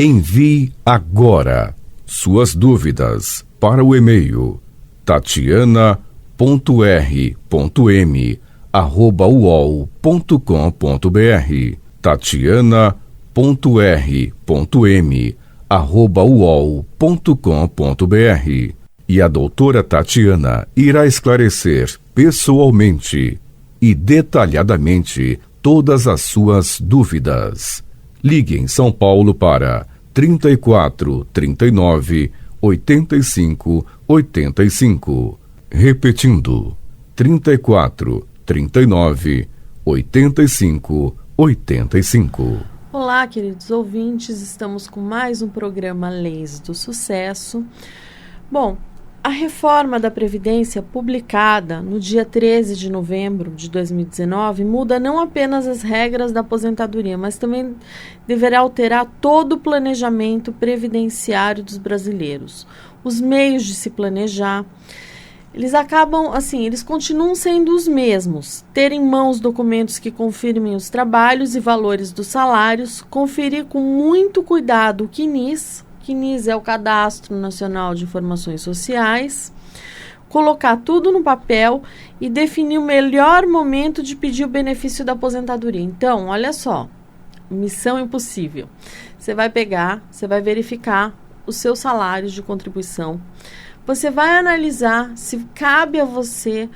Envie agora suas dúvidas para o e-mail tatiana.r.m@uol.com.br tatiana.r.m@uol.com.br e a doutora Tatiana irá esclarecer pessoalmente e detalhadamente todas as suas dúvidas. Ligue em São Paulo para 34 39 85 85. Repetindo, 34 39 85 85. Olá, queridos ouvintes, estamos com mais um programa Leis do Sucesso. Bom, a reforma da Previdência publicada no dia 13 de novembro de 2019 muda não apenas as regras da aposentadoria, mas também deverá alterar todo o planejamento previdenciário dos brasileiros. Os meios de se planejar, eles continuam sendo os mesmos. Ter em mãos documentos que confirmem os trabalhos e valores dos salários, conferir com muito cuidado o CNIS é o Cadastro Nacional de Informações Sociais, colocar tudo no papel e definir o melhor momento de pedir o benefício da aposentadoria. Então, olha só, missão impossível. Você vai pegar, você vai verificar os seus salários de contribuição, você vai analisar se cabe a você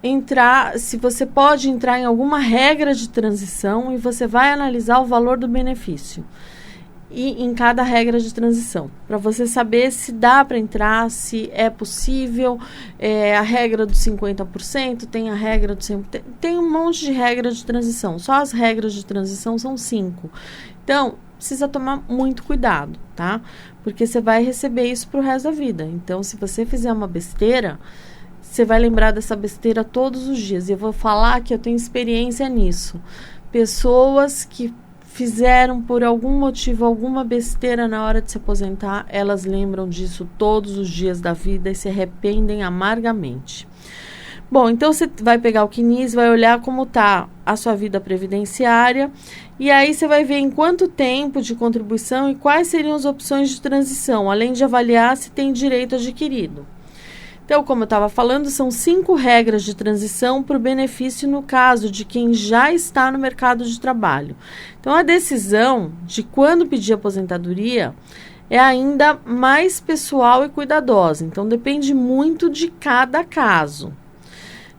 entrar, se você pode entrar em alguma regra de transição e você vai analisar o valor do benefício. E em cada regra de transição, para você saber se dá para entrar, se é possível, a regra dos 50%, tem a regra do 100%, tem um monte de regra de transição, só as regras de transição são 5. Então, precisa tomar muito cuidado, tá? Porque você vai receber isso para o resto da vida. Então, se você fizer uma besteira, você vai lembrar dessa besteira todos os dias. E eu vou falar que eu tenho experiência nisso. Pessoas que fizeram por algum motivo alguma besteira na hora de se aposentar, elas lembram disso todos os dias da vida e se arrependem amargamente. Bom, então você vai pegar o CNIS, vai olhar como está a sua vida previdenciária e aí você vai ver em quanto tempo de contribuição e quais seriam as opções de transição, além de avaliar se tem direito adquirido. Então, como eu estava falando, são 5 regras de transição para o benefício no caso de quem já está no mercado de trabalho. Então, a decisão de quando pedir aposentadoria é ainda mais pessoal e cuidadosa. Então, depende muito de cada caso.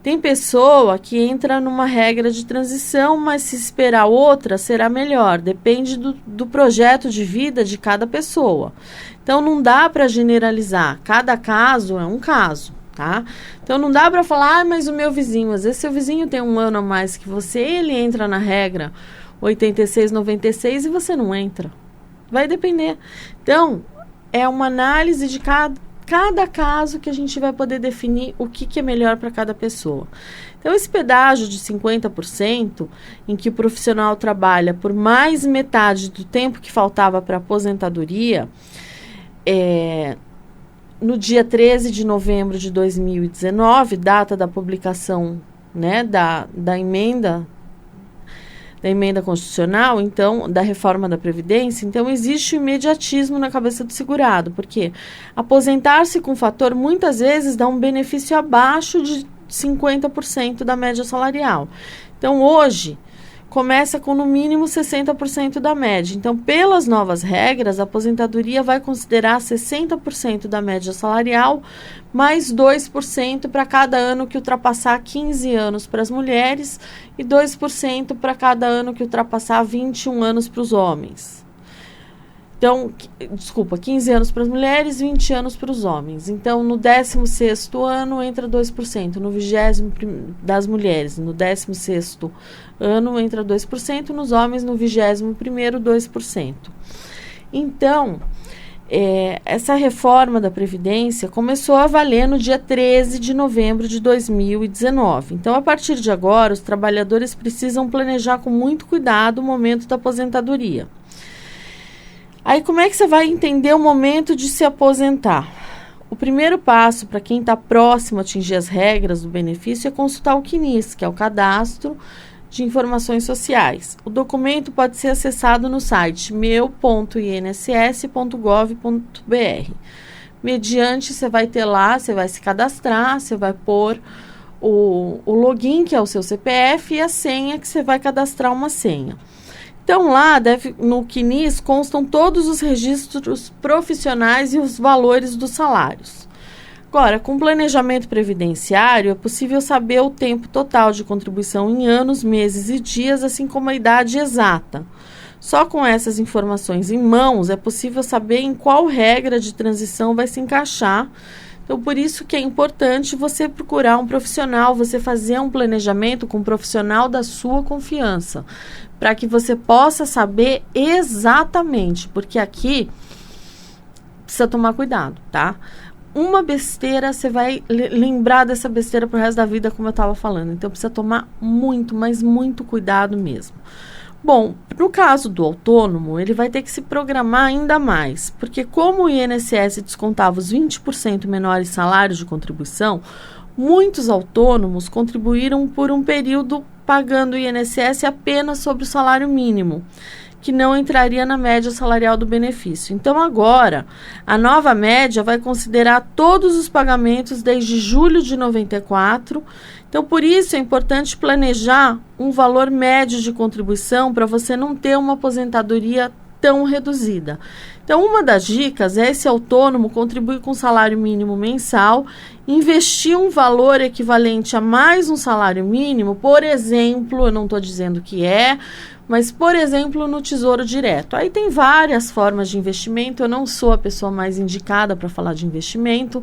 Tem pessoa que entra numa regra de transição, mas se esperar outra, será melhor. Depende do projeto de vida de cada pessoa. Então, não dá para generalizar. Cada caso é um caso, tá? Então, não dá para falar, mas o meu vizinho, às vezes seu vizinho tem um ano a mais que você, ele entra na regra 86, 96 e você não entra. Vai depender. Então, é uma análise de cada caso que a gente vai poder definir o que é melhor para cada pessoa. Então, esse pedágio de 50%, em que o profissional trabalha por mais metade do tempo que faltava para a aposentadoria, no dia 13 de novembro de 2019, data da publicação, né, da emenda constitucional, então, da reforma da Previdência, então existe o imediatismo na cabeça do segurado, porque aposentar-se com fator muitas vezes dá um benefício abaixo de 50% da média salarial. Então, hoje, começa com no mínimo 60% da média. Então, pelas novas regras, a aposentadoria vai considerar 60% da média salarial, mais 2% para cada ano que ultrapassar 15 anos para as mulheres e 2% para cada ano que ultrapassar 21 anos para os homens. Então, 15 anos para as mulheres, 20 anos para os homens. Então, no 16º ano entra 2%, no 20º das mulheres, no 16º ano entra 2%, nos homens no 21º 2%. Então, essa reforma da Previdência começou a valer no dia 13 de novembro de 2019. Então, a partir de agora, os trabalhadores precisam planejar com muito cuidado o momento da aposentadoria. Aí, como é que você vai entender o momento de se aposentar? O primeiro passo para quem está próximo a atingir as regras do benefício é consultar o CNIS, que é o Cadastro de informações sociais. O documento pode ser acessado no site meu.inss.gov.br. Mediante, você vai ter lá, você vai se cadastrar, você vai pôr o login, que é o seu CPF, e a senha, que você vai cadastrar uma senha. Então, lá no CNIS constam todos os registros profissionais e os valores dos salários. Agora, com planejamento previdenciário, é possível saber o tempo total de contribuição em anos, meses e dias, assim como a idade exata. Só com essas informações em mãos, é possível saber em qual regra de transição vai se encaixar. Então, por isso que é importante você procurar um profissional, você fazer um planejamento com um profissional da sua confiança, para que você possa saber exatamente, porque aqui precisa tomar cuidado, tá? Uma besteira, você vai lembrar dessa besteira pro resto da vida, como eu estava falando. Então, precisa tomar muito, mas muito cuidado mesmo. Bom, no caso do autônomo, ele vai ter que se programar ainda mais, porque como o INSS descontava os 20% menores salários de contribuição, muitos autônomos contribuíram por um período pagando o INSS apenas sobre o salário mínimo, que não entraria na média salarial do benefício. Então, agora, a nova média vai considerar todos os pagamentos desde julho de 94. Então, por isso é importante planejar um valor médio de contribuição para você não ter uma aposentadoria tão reduzida. Então, uma das dicas é esse autônomo contribuir com salário mínimo mensal, investir um valor equivalente a mais um salário mínimo, por exemplo, eu não estou dizendo que mas, por exemplo, no Tesouro Direto. Aí tem várias formas de investimento, eu não sou a pessoa mais indicada para falar de investimento.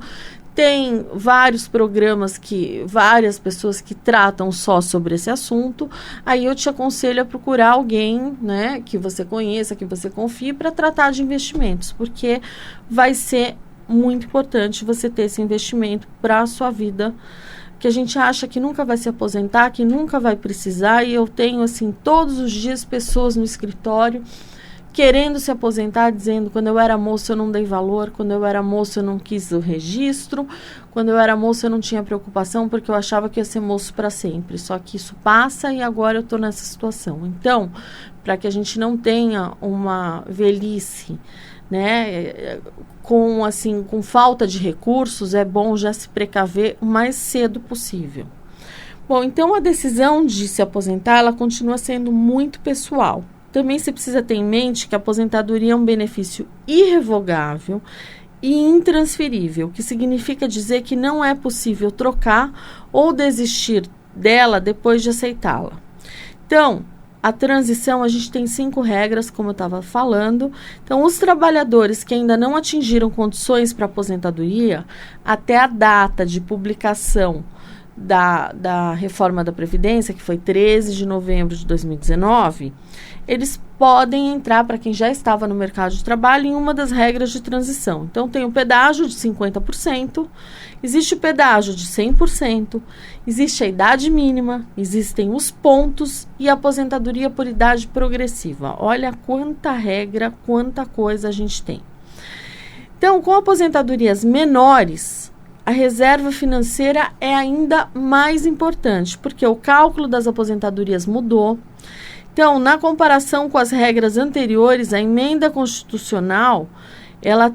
Tem vários programas várias pessoas que tratam só sobre esse assunto. Aí eu te aconselho a procurar alguém, né, que você conheça, que você confie, para tratar de investimentos, porque vai ser muito importante você ter esse investimento para a sua vida, que a gente acha que nunca vai se aposentar, que nunca vai precisar, e eu tenho, assim, todos os dias pessoas no escritório querendo se aposentar, dizendo: quando eu era moço eu não dei valor, quando eu era moço eu não quis o registro, quando eu era moço eu não tinha preocupação porque eu achava que ia ser moço para sempre. Só que isso passa e agora eu estou nessa situação. Então, para que a gente não tenha uma velhice, né, com falta de recursos, é bom já se precaver o mais cedo possível. Bom, então a decisão de se aposentar, ela continua sendo muito pessoal. Também se precisa ter em mente que a aposentadoria é um benefício irrevogável e intransferível, que significa dizer que não é possível trocar ou desistir dela depois de aceitá-la. Então, a transição, a gente tem 5 regras, como eu estava falando. Então, os trabalhadores que ainda não atingiram condições para aposentadoria, até a data de publicação da reforma da Previdência, que foi 13 de novembro de 2019, eles podem entrar, para quem já estava no mercado de trabalho, em uma das regras de transição. Então, tem o pedágio de 50%, existe o pedágio de 100%, existe a idade mínima, existem os pontos e a aposentadoria por idade progressiva. Olha quanta regra, quanta coisa a gente tem. Então, com aposentadorias menores, a reserva financeira é ainda mais importante, porque o cálculo das aposentadorias mudou. Então, na comparação com as regras anteriores, a emenda constitucional, ela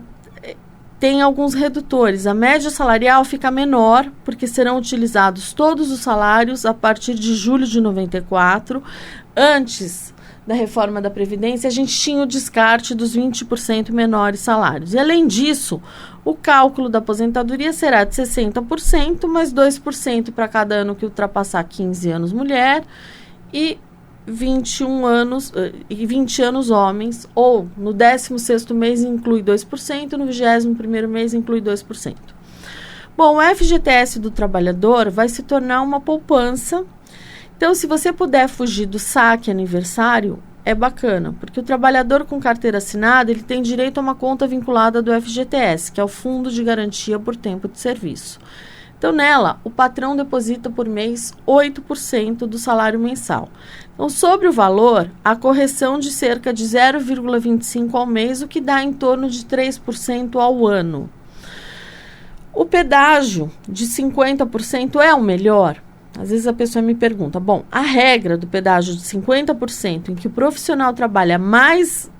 tem alguns redutores. A média salarial fica menor, porque serão utilizados todos os salários a partir de julho de 94. Antes da reforma da Previdência, a gente tinha o descarte dos 20% menores salários. E, além disso, o cálculo da aposentadoria será de 60%, mais 2% para cada ano que ultrapassar 15 anos mulher e 20 anos homens, ou no 16º mês inclui 2%, no 21º mês inclui 2%. Bom, o FGTS do trabalhador vai se tornar uma poupança. Então, se você puder fugir do saque aniversário, é bacana, porque o trabalhador com carteira assinada, ele tem direito a uma conta vinculada do FGTS, que é o Fundo de Garantia por Tempo de Serviço. Então, nela, o patrão deposita por mês 8% do salário mensal. Então, sobre o valor, a correção de cerca de 0,25% ao mês, o que dá em torno de 3% ao ano. O pedágio de 50% é o melhor? Às vezes a pessoa me pergunta, bom, a regra do pedágio de 50%, em que o profissional trabalha mais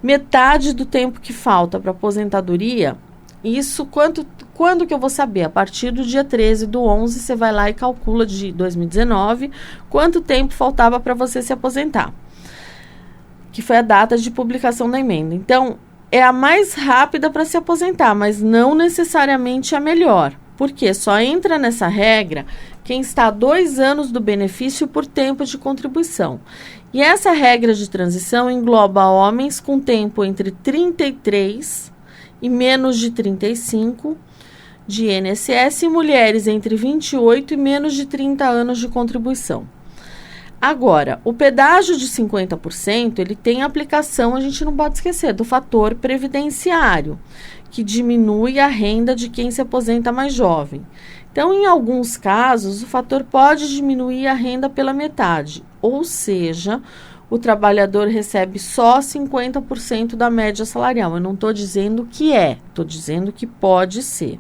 metade do tempo que falta para aposentadoria, isso quando que eu vou saber? A partir do dia 13/11, você vai lá e calcula de 2019 quanto tempo faltava para você se aposentar, que foi a data de publicação da emenda. Então, é a mais rápida para se aposentar, mas não necessariamente a melhor. Porque só entra nessa regra quem está há 2 anos do benefício por tempo de contribuição. E essa regra de transição engloba homens com tempo entre 33 e menos de 35 de INSS e mulheres entre 28 e menos de 30 anos de contribuição. Agora, o pedágio de 50%, ele tem aplicação, a gente não pode esquecer, do fator previdenciário, que diminui a renda de quem se aposenta mais jovem. Então, em alguns casos, o fator pode diminuir a renda pela metade, ou seja, o trabalhador recebe só 50% da média salarial. Eu não estou dizendo que estou dizendo que pode ser.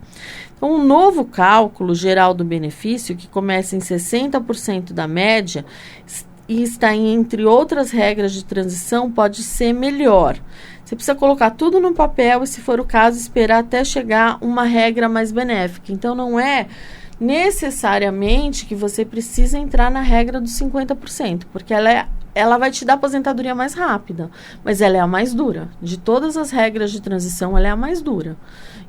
Então, um novo cálculo geral do benefício, que começa em 60% da média e está entre outras regras de transição, pode ser melhor. Você precisa colocar tudo no papel e, se for o caso, esperar até chegar uma regra mais benéfica. Então, não é necessariamente que você precisa entrar na regra dos 50%, porque ela vai te dar aposentadoria mais rápida, mas ela é a mais dura. De todas as regras de transição, ela é a mais dura.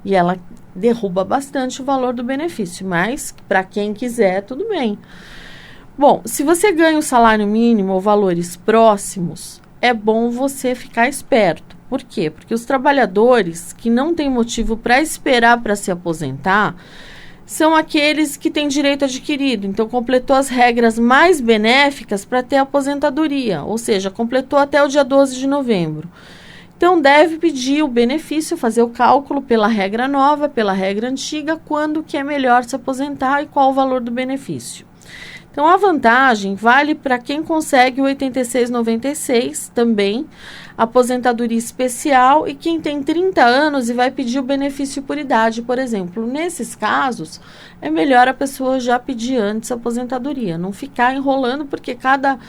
E ela derruba bastante o valor do benefício, mas para quem quiser, tudo bem. Bom, se você ganha o salário mínimo ou valores próximos, é bom você ficar esperto. Por quê? Porque os trabalhadores que não têm motivo para esperar para se aposentar são aqueles que têm direito adquirido. Então, completou as regras mais benéficas para ter aposentadoria, ou seja, completou até o dia 12 de novembro. Então, deve pedir o benefício, fazer o cálculo pela regra nova, pela regra antiga, quando que é melhor se aposentar e qual o valor do benefício. Então, a vantagem vale para quem consegue o 86,96 também, aposentadoria especial, e quem tem 30 anos e vai pedir o benefício por idade, por exemplo. Nesses casos, é melhor a pessoa já pedir antes a aposentadoria, não ficar enrolando, porque cada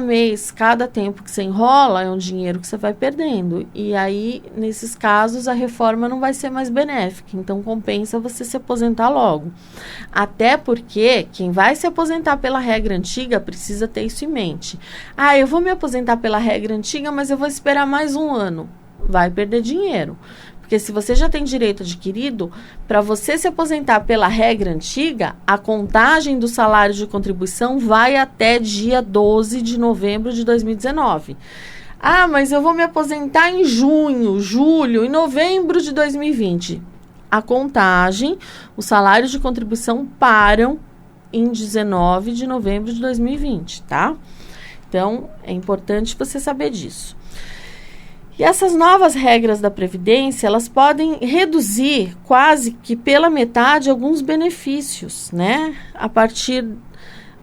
mês, cada tempo que você enrola é um dinheiro que você vai perdendo. E aí, nesses casos, a reforma não vai ser mais benéfica. Então, compensa você se aposentar logo. Até porque quem vai se aposentar pela regra antiga precisa ter isso em mente. Ah, eu vou me aposentar pela regra antiga, mas eu vou esperar mais 1 ano. Vai perder dinheiro. Porque se você já tem direito adquirido, para você se aposentar pela regra antiga, a contagem do salário de contribuição vai até dia 12 de novembro de 2019. Ah, mas eu vou me aposentar em junho, julho e novembro de 2020. A contagem, os salários de contribuição param em 19 de novembro de 2020, tá? Então, é importante você saber disso. E essas novas regras da Previdência, elas podem reduzir quase que pela metade alguns benefícios, né? A partir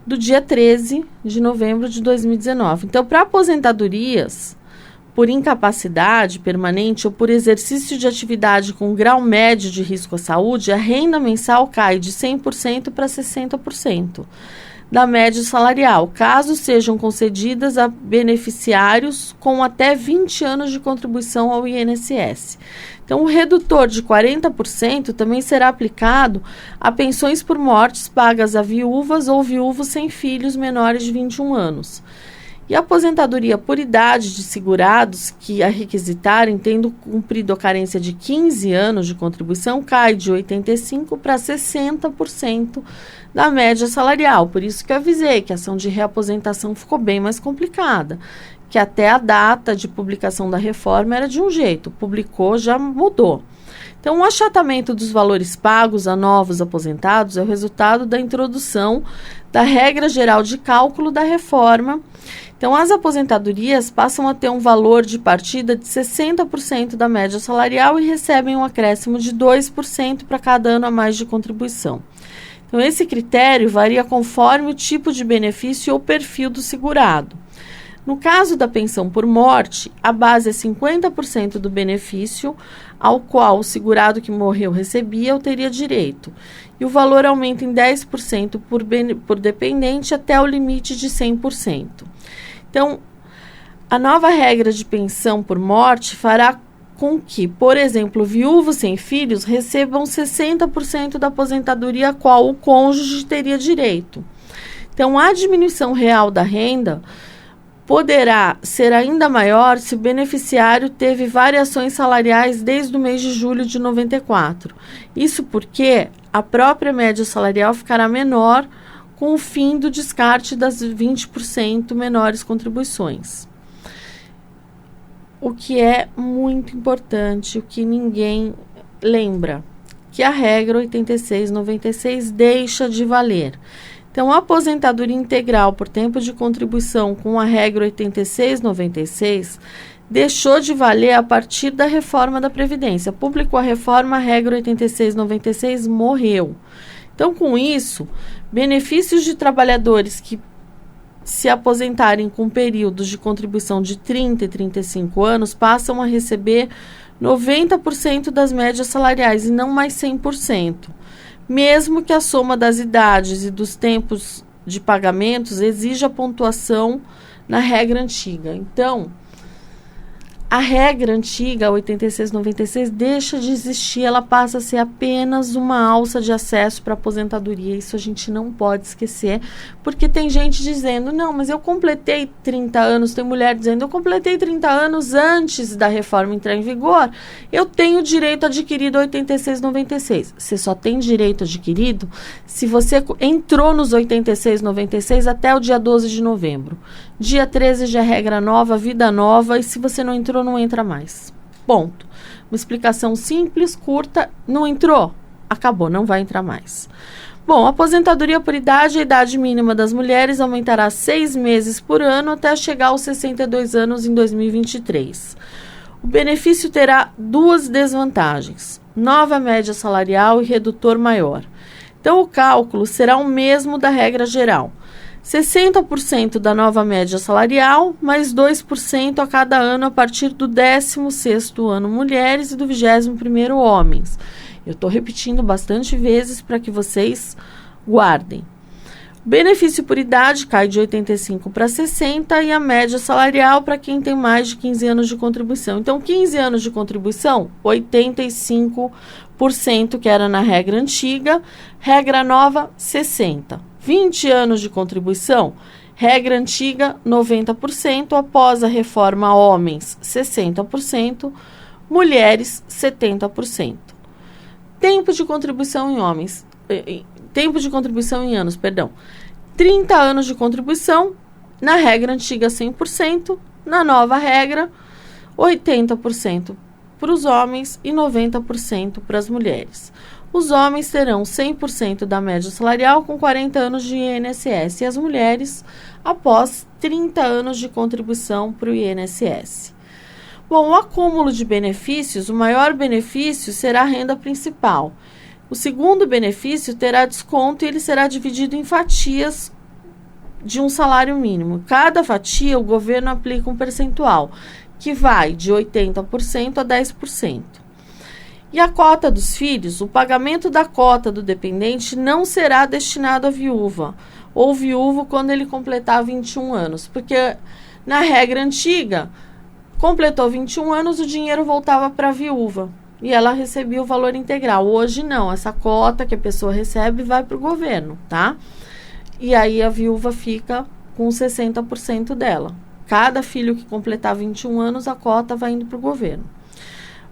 do dia 13 de novembro de 2019. Então, para aposentadorias por incapacidade permanente ou por exercício de atividade com grau médio de risco à saúde, a renda mensal cai de 100% para 60%. Da média salarial, caso sejam concedidas a beneficiários com até 20 anos de contribuição ao INSS. Então, o redutor de 40% também será aplicado a pensões por mortes pagas a viúvas ou viúvos sem filhos menores de 21 anos. E a aposentadoria por idade de segurados que a requisitarem, tendo cumprido a carência de 15 anos de contribuição, cai de 85% para 60% da média salarial. Por isso que eu avisei que a ação de reaposentação ficou bem mais complicada, que até a data de publicação da reforma era de um jeito, publicou, já mudou. Então, o achatamento dos valores pagos a novos aposentados é o resultado da introdução da regra geral de cálculo da reforma. Então, as aposentadorias passam a ter um valor de partida de 60% da média salarial e recebem um acréscimo de 2% para cada ano a mais de contribuição. Então, esse critério varia conforme o tipo de benefício ou perfil do segurado. No caso da pensão por morte, a base é 50% do benefício ao qual o segurado que morreu recebia ou teria direito. e o valor aumenta em 10% por dependente até o limite de 100%. Então, a nova regra de pensão por morte fará com que, por exemplo, viúvos sem filhos recebam 60% da aposentadoria a qual o cônjuge teria direito. Então, a diminuição real da renda poderá ser ainda maior se o beneficiário teve variações salariais desde o mês de julho de 94. Isso porque a própria média salarial ficará menor com o fim do descarte das 20% menores contribuições. O que é muito importante, o que ninguém lembra, que a regra 8696 deixa de valer. Então, a aposentadoria integral por tempo de contribuição com a regra 8696 deixou de valer a partir da reforma da Previdência. Publicou a reforma, a regra 8696 morreu. Então, com isso, benefícios de trabalhadores que se aposentarem com períodos de contribuição de 30 e 35 anos, passam a receber 90% das médias salariais e não mais 100%, mesmo que a soma das idades e dos tempos de pagamentos exija a pontuação na regra antiga. Então, a regra antiga, 8696, deixa de existir, ela passa a ser apenas uma alça de acesso para a aposentadoria. Isso a gente não pode esquecer, porque tem gente dizendo, não, mas eu completei 30 anos, tem mulher dizendo, eu completei 30 anos antes da reforma entrar em vigor, eu tenho direito adquirido 8696. Você só tem direito adquirido se você entrou nos 8696 até o dia 12 de novembro. Dia 13 já é regra nova, vida nova, e se você não entrou, não entra mais. Ponto. Uma explicação simples, curta, não entrou? Acabou, não vai entrar mais. Bom, aposentadoria por idade, a idade mínima das mulheres aumentará 6 meses por ano até chegar aos 62 anos em 2023. O benefício terá duas desvantagens: nova média salarial e redutor maior. Então, o cálculo será o mesmo da regra geral. 60% da nova média salarial, mais 2% a cada ano a partir do 16º ano mulheres e do 21º homens. Eu estou repetindo bastante vezes para que vocês guardem. O benefício por idade cai de 85 para 60 e a média salarial para quem tem mais de 15 anos de contribuição. Então, 15 anos de contribuição, 85%, que era na regra antiga, regra nova, 60%. 20 anos de contribuição, regra antiga, 90%, após a reforma, homens, 60%, mulheres, 70%. Tempo de contribuição em homens, tempo de contribuição em anos, 30 anos de contribuição, na regra antiga, 100%, na nova regra, 80% para os homens e 90% para as mulheres. Os homens terão 100% da média salarial com 40 anos de INSS e as mulheres após 30 anos de contribuição para o INSS. Bom, o acúmulo de benefícios, o maior benefício será a renda principal. O segundo benefício terá desconto e ele será dividido em fatias de um salário mínimo. Cada fatia, o governo aplica um percentual, que vai de 80% a 10%. E a cota dos filhos, o pagamento da cota do dependente não será destinado à viúva ou viúvo quando ele completar 21 anos, porque na regra antiga, completou 21 anos, o dinheiro voltava para a viúva e ela recebia o valor integral. Hoje não, essa cota que a pessoa recebe vai para o governo, tá? E aí a viúva fica com 60% dela. Cada filho que completar 21 anos, a cota vai indo para o governo.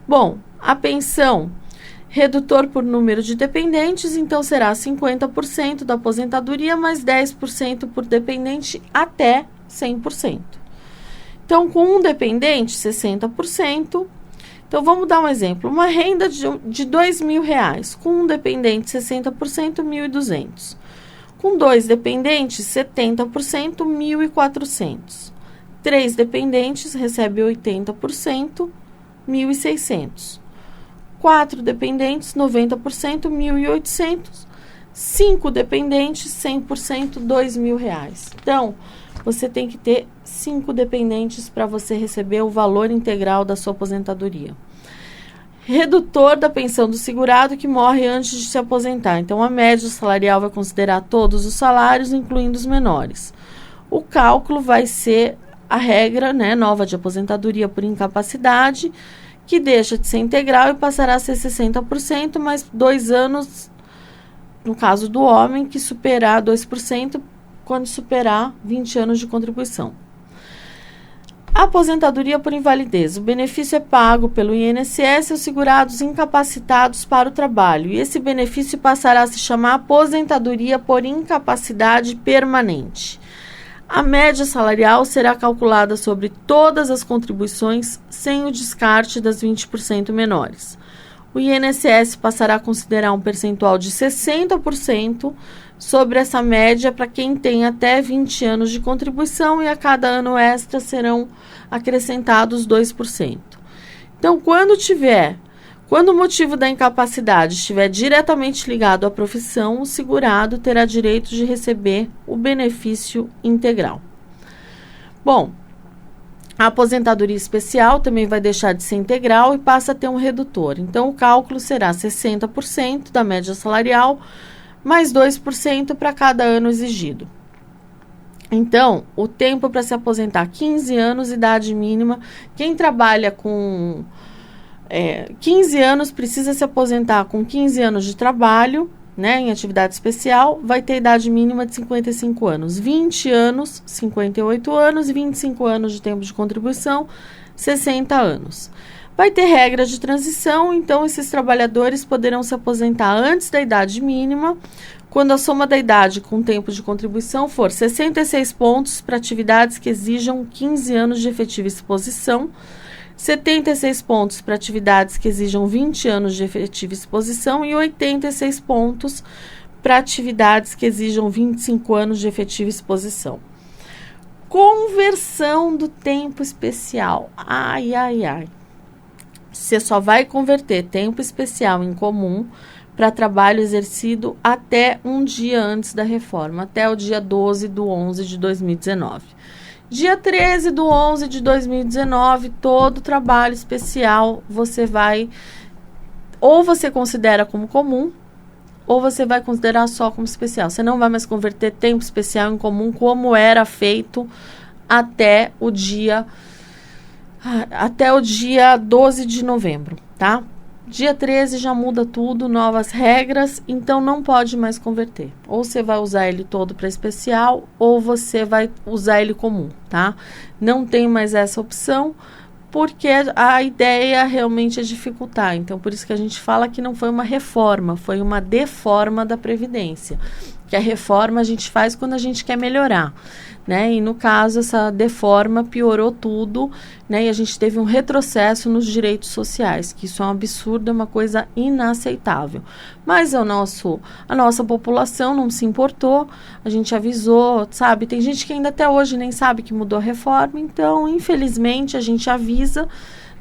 Bom, a pensão, redutor por número de dependentes, então será 50% da aposentadoria, mais 10% por dependente até 100%. Então, com um dependente, 60%. Então, vamos dar um exemplo. Uma renda de R$2.000, com um dependente, 60%, 1.200. Com 2 dependentes, 70%, 1.400. 3 dependentes, recebe 80%, 1.600. 4 dependentes, 90%, 1.800. 5 dependentes, 100%, R$2.000. Então, você tem que ter 5 dependentes para você receber o valor integral da sua aposentadoria. redutor da pensão do segurado que morre antes de se aposentar. Então, a média salarial vai considerar todos os salários, incluindo os menores. O cálculo vai ser a regra, né, nova de aposentadoria por incapacidade, que deixa de ser integral e passará a ser 60%, mais 2 anos, no caso do homem, que superar 2% quando superar 20 anos de contribuição. Aposentadoria por invalidez. O benefício é pago pelo INSS aos segurados incapacitados para o trabalho. E esse benefício passará a se chamar aposentadoria por incapacidade permanente. A média salarial será calculada sobre todas as contribuições, sem o descarte das 20% menores. O INSS passará a considerar um percentual de 60% sobre essa média para quem tem até 20 anos de contribuição e a cada ano extra serão acrescentados 2%. Então, quando o motivo da incapacidade estiver diretamente ligado à profissão, o segurado terá direito de receber o benefício integral. Bom, a aposentadoria especial também vai deixar de ser integral e passa a ter um redutor. Então, o cálculo será 60% da média salarial, mais 2% para cada ano exigido. Então, o tempo para se aposentar, 15 anos, idade mínima. Quem trabalha com 15 anos precisa se aposentar com 15 anos de trabalho, né, em atividade especial, vai ter idade mínima de 55 anos. 20 anos, 58 anos, 25 anos de tempo de contribuição, 60 anos. Vai ter regras de transição, então esses trabalhadores poderão se aposentar antes da idade mínima, quando a soma da idade com o tempo de contribuição for 66 pontos para atividades que exijam 15 anos de efetiva exposição, 76 pontos para atividades que exijam 20 anos de efetiva exposição e 86 pontos para atividades que exijam 25 anos de efetiva exposição. Conversão do tempo especial. Ai. Você só vai converter tempo especial em comum para trabalho exercido até um dia antes da reforma, até o dia 12/11 de 2019. Dia 13/11 de 2019, todo trabalho especial ou você considera como comum, ou você vai considerar só como especial. Você não vai mais converter tempo especial em comum como era feito até o dia 12 de novembro, tá? Dia 13 já muda tudo, novas regras, então não pode mais converter. Ou você vai usar ele todo para especial, ou você vai usar ele comum, tá? Não tem mais essa opção, porque a ideia realmente é dificultar. Então, por isso que a gente fala que não foi uma reforma, foi uma deforma da Previdência. Que a reforma a gente faz quando a gente quer melhorar, né? E no caso, essa deforma piorou tudo, né? E a gente teve um retrocesso nos direitos sociais, que isso é um absurdo, é uma coisa inaceitável. Mas a nossa população não se importou, a gente avisou, sabe? Tem gente que ainda até hoje nem sabe que mudou a reforma, então, infelizmente, a gente avisa,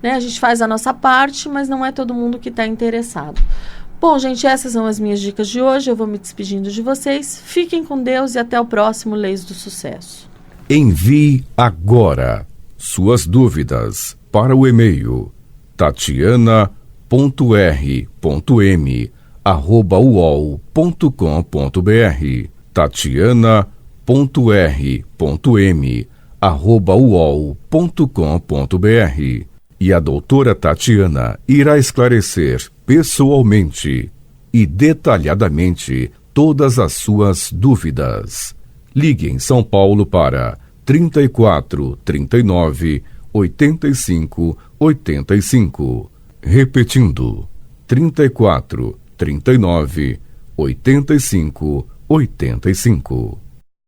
né? A gente faz a nossa parte, mas não é todo mundo que está interessado. Bom, gente, essas são as minhas dicas de hoje. Eu vou me despedindo de vocês. Fiquem com Deus e até o próximo Leis do Sucesso. Envie agora suas dúvidas para o e-mail tatiana.r.m@uol.com.br tatiana.r.m@uol.com.br. E a doutora Tatiana irá esclarecer pessoalmente e detalhadamente todas as suas dúvidas. Ligue em São Paulo para 34 39 85 85. Repetindo, 34 39 85 85.